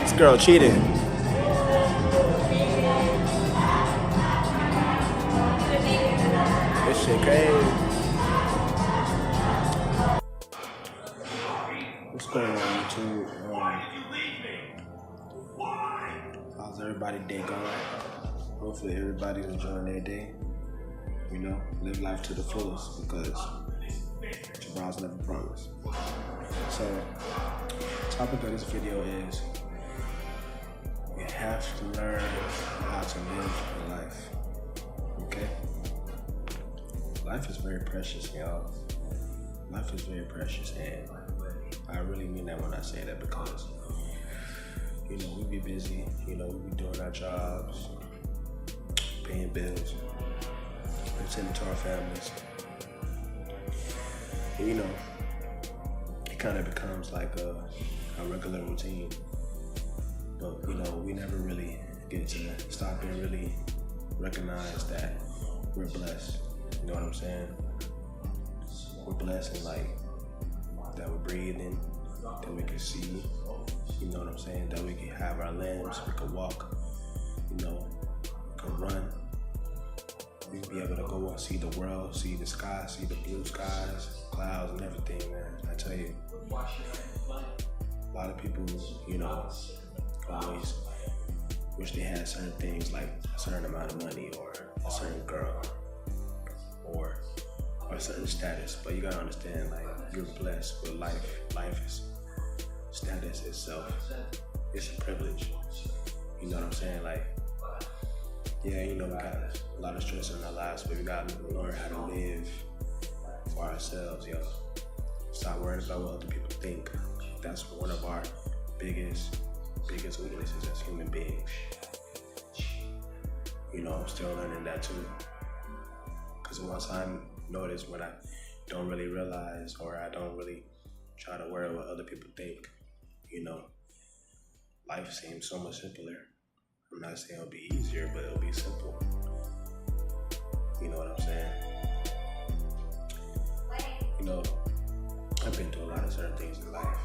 This girl cheated. This shit crazy. What's going on, YouTube? How's everybody day going? Hopefully everybody's enjoying their day. You know, live life to the fullest because tomorrow's never promised. So, the topic of this video is you have to learn how to live your life. Okay? Life is very precious, y'all. Life is very precious, and I really mean that when I say that because, you know, we be busy, you know, we be doing our jobs, paying bills, attending to our families. And, you know, it kind of becomes like a regular routine. But, you know, we never really get to stop and really recognize that we're blessed. You know what I'm saying? We're blessed in like that we're breathing, that we can see, you know what I'm saying? That we can have our limbs, we can walk, you know, we can run. We can be able to go and see the world, see the sky, see the blue skies, clouds and everything, man. I tell you, a lot of people, you know, always wish they had certain things like a certain amount of money or a certain girl or a certain status, but you gotta understand, like, you're blessed with life. Life is status itself. It's a privilege. You know what I'm saying? Like, yeah, you know, we got a lot of stress in our lives, but we gotta learn how to live for ourselves, yo. Stop worrying about what other people think. That's one of our biggest weaknesses as human beings. You know, I'm still learning that too. Because once I notice when I don't really realize or I don't really try to worry what other people think, you know, life seems so much simpler. I'm not saying it'll be easier, but it'll be simple. You know what I'm saying? You know, I've been through a lot of certain things in life.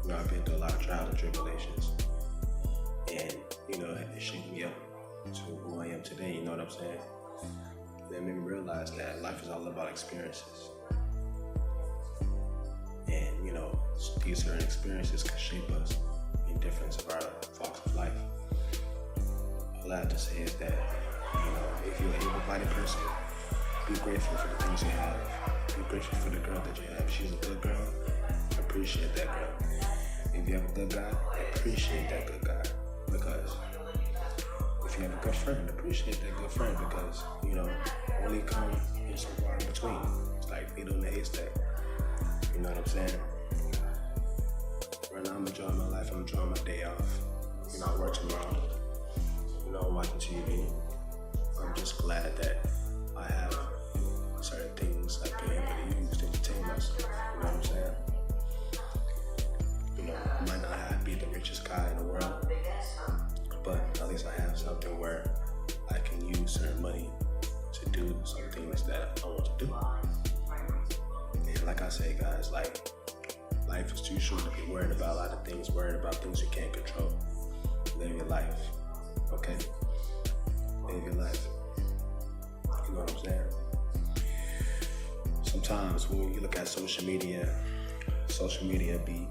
You know, I've been through a lot of trials and tribulations. And, you know, it shaped me up to who I am today, you know what I'm saying? It made me realize that life is all about experiences. And, you know, these certain experiences can shape us in different of our walks of life. All I have to say is that, you know, if you're an able-bodied person, be grateful for the things you have. Be grateful for the girl that you have. If she's a good girl, appreciate that girl. If you have a good guy, appreciate that good guy. Because if you have a good friend, appreciate that good friend, because, you know, only come in so far in between. It's like needle in the haystack. You know what I'm saying? Right now I'm enjoying my life, I'm enjoying my day off. You know, I work tomorrow. You know, I'm watching TV. I'm just glad that I have certain things I can able to use to entertain myself. You know what I'm saying? You know, I might not have be the richest guy in the world, but at least I have something where I can use certain money to do some things that I want to do. And like I say, guys, like, life is too short to be worried about a lot of things, worried about things you can't control. Live your life, okay? Live your life. You know what I'm saying? Sometimes when you look at social media be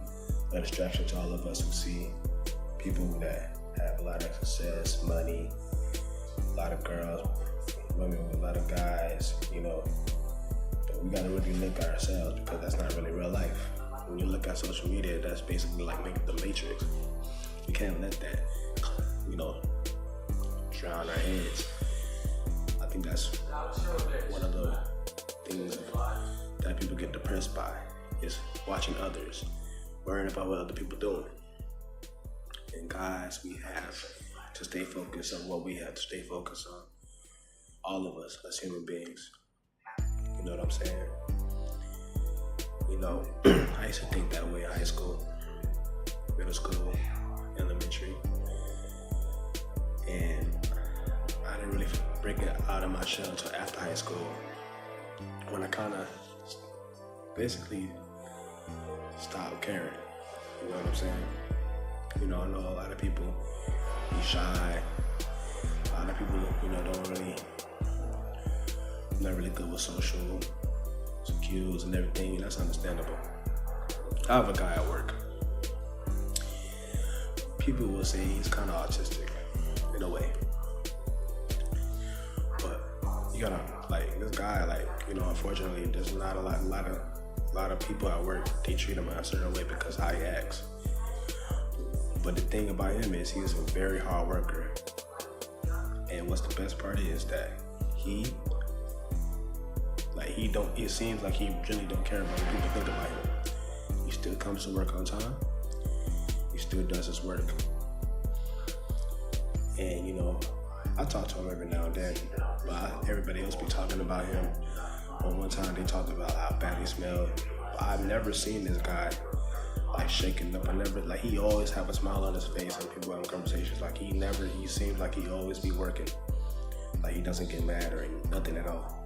a distraction to all of us who see people that have a lot of success, money, a lot of girls, women with a lot of guys, you know. But we gotta really look at ourselves because that's not really real life. When you look at social media, that's basically like the Matrix. We can't let that, you know, drown our heads. I think that's one of the things that people get depressed by, is watching others, worrying about what other people doing. And guys, we have to stay focused on what we have to stay focused on. All of us as human beings. You know what I'm saying? You know, I used to think that way in high school, middle school, elementary. And I didn't really break it out of my shell until after high school, when I kind of basically stopped caring. You know what I'm saying? You know, I know a lot of people be shy. A lot of people, not really good with social cues and everything, and that's understandable. I have a guy at work. People will say he's kind of autistic in a way, but you gotta this guy. Unfortunately, there's not a lot of people at work. They treat him a certain way because how he acts. But the thing about him is he's a very hard worker, and what's the best part is that it seems like he really don't care about what people think about him. He still comes to work on time. He still does his work. And I talk to him every now and then, but everybody else be talking about him. Or one time they talked about how bad he smelled. But I've never seen this guy shaking up. He always have a smile on his face and people having conversations. He seems like he always be working. He doesn't get mad or nothing at all.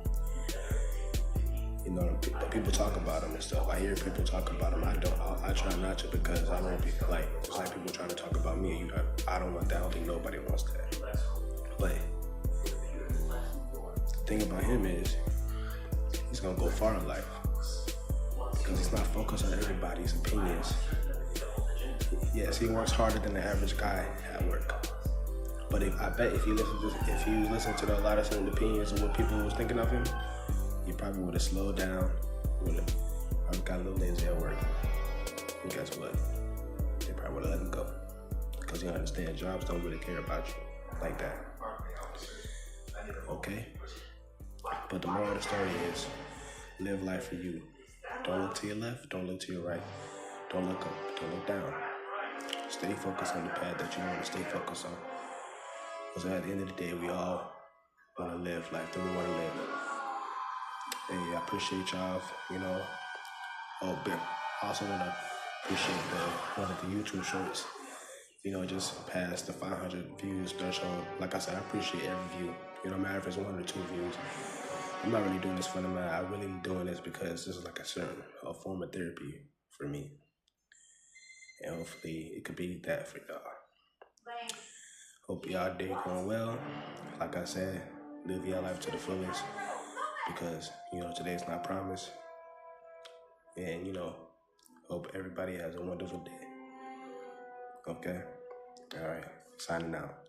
People talk about him and stuff. I hear people talk about him. I try not to because I don't be it's like people trying to talk about me. I don't want that. I don't think nobody wants that. But the thing about him is he's gonna go far in life because he's not focused on everybody's opinions. Yes, he works harder than the average guy at work. But I bet if you listen to a lot of certain opinions of what people was thinking of him, he probably would have slowed down, I've got a little lazy at work. And guess what? They probably would have let him go. Because you understand, jobs don't really care about you like that. Okay? But the moral of the story is, live life for you. Don't look to your left, don't look to your right. Don't look up, don't look down. Stay focused on the path that you want to stay focused on. Because at the end of the day, we all want to live life that we want to live. Hey, I appreciate y'all, also want to appreciate one of the YouTube shorts, just past the 500 views threshold. Like I said, I appreciate every view. It don't matter if it's 1 or 2 views. I'm not really doing this for the man. I'm really doing this because this is like a form of therapy for me. And hopefully it could be that for y'all. Hope y'all day going well. Like I said, live your life to the fullest. Because, today's not promised. And, hope everybody has a wonderful day. Okay? All right. Signing out.